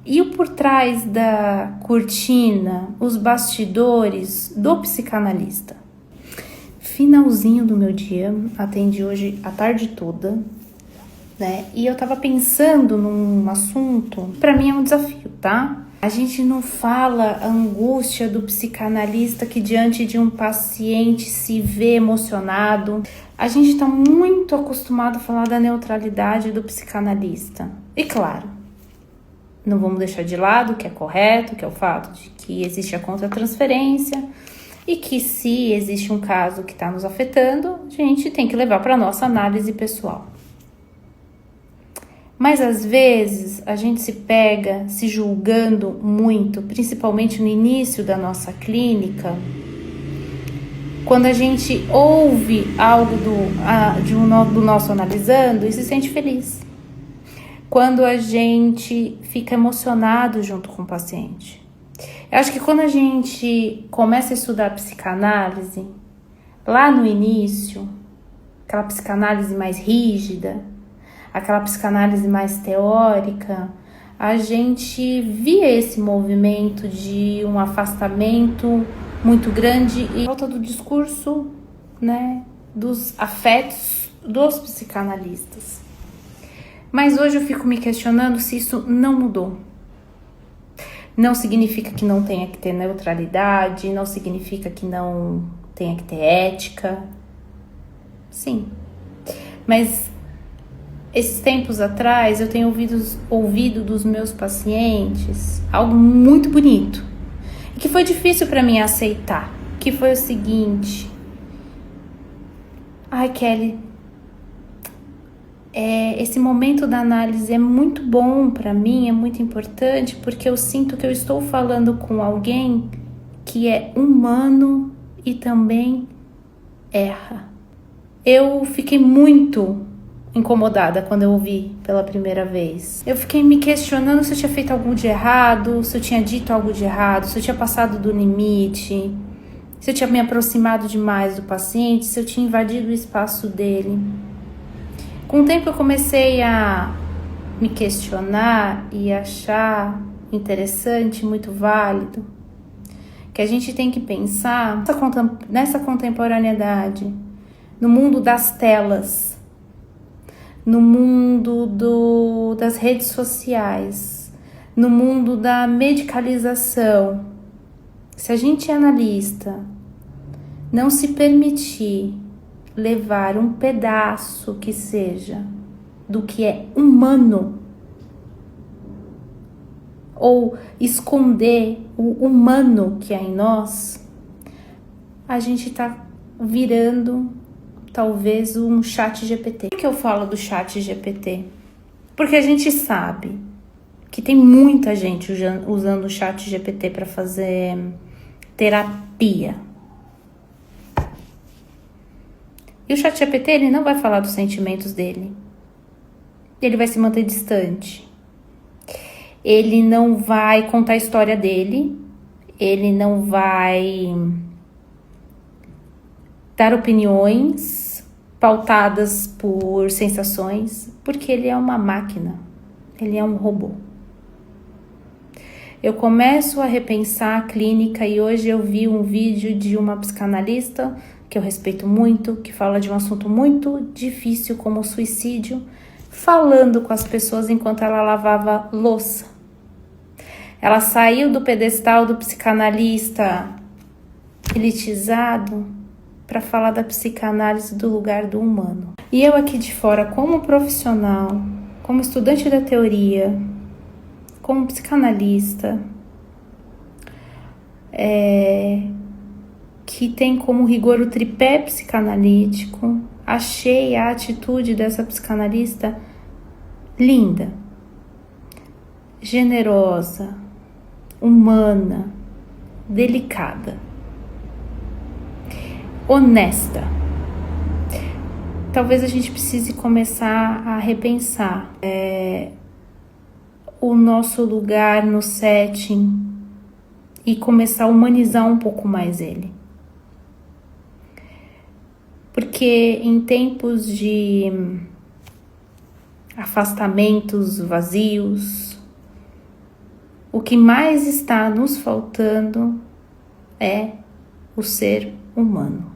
E o por trás da cortina, os bastidores do psicanalista. Finalzinho do meu dia, atendi hoje a tarde toda, né? E eu tava pensando num assunto, pra mim é um desafio, tá? A gente não fala a angústia do psicanalista que diante de um paciente se vê emocionado. A gente tá muito acostumado a falar da neutralidade do psicanalista. E claro, não vamos deixar de lado o que é correto, que é o fato de que existe a contratransferência e que se existe um caso que está nos afetando, a gente tem que levar para a nossa análise pessoal. Mas às vezes a gente se pega se julgando muito, principalmente no início da nossa clínica, quando a gente ouve algo do nosso analisando e se sente feliz. Quando a gente fica emocionado junto com o paciente. Eu acho que quando a gente começa a estudar psicanálise, lá no início, aquela psicanálise mais rígida, aquela psicanálise mais teórica, a gente via esse movimento de um afastamento muito grande e falta do discurso, né, dos afetos dos psicanalistas. Mas hoje eu fico me questionando se isso não mudou. Não significa que não tenha que ter neutralidade, não significa que não tenha que ter ética. Sim. Mas esses tempos atrás eu tenho ouvido dos meus pacientes algo muito bonito. E que foi difícil para mim aceitar. Que foi o seguinte. Ai, Kelly, esse momento da análise é muito bom para mim, é muito importante, porque eu sinto que eu estou falando com alguém que é humano e também erra. Eu fiquei muito incomodada quando eu ouvi pela primeira vez. Eu fiquei me questionando se eu tinha feito algo de errado, se eu tinha dito algo de errado, se eu tinha passado do limite, se eu tinha me aproximado demais do paciente, se eu tinha invadido o espaço dele. Com o tempo eu comecei a me questionar e achar interessante, muito válido, que a gente tem que pensar nessa contemporaneidade, no mundo das telas, no mundo das redes sociais, no mundo da medicalização. Se a gente é analista, não se permitir levar um pedaço que seja do que é humano ou esconder o humano que há em nós, a gente tá virando talvez um chat GPT. Por que eu falo do chat GPT? Porque a gente sabe que tem muita gente usando o chat GPT para fazer terapia. E o ChatGPT, ele não vai falar dos sentimentos dele. Ele vai se manter distante. Ele não vai contar a história dele. Ele não vai dar opiniões pautadas por sensações, porque ele é uma máquina. Ele é um robô. Eu começo a repensar a clínica e hoje eu vi um vídeo de uma psicanalista que eu respeito muito, que fala de um assunto muito difícil como o suicídio, falando com as pessoas enquanto ela lavava louça. Ela saiu do pedestal do psicanalista elitizado para falar da psicanálise do lugar do humano. E eu aqui de fora, como profissional, como estudante da teoria, como psicanalista, que tem como rigor o tripé psicanalítico, achei a atitude dessa psicanalista linda, generosa, humana, delicada, honesta. Talvez a gente precise começar a repensar o nosso lugar no setting e começar a humanizar um pouco mais ele. Porque em tempos de afastamentos vazios, o que mais está nos faltando é o ser humano.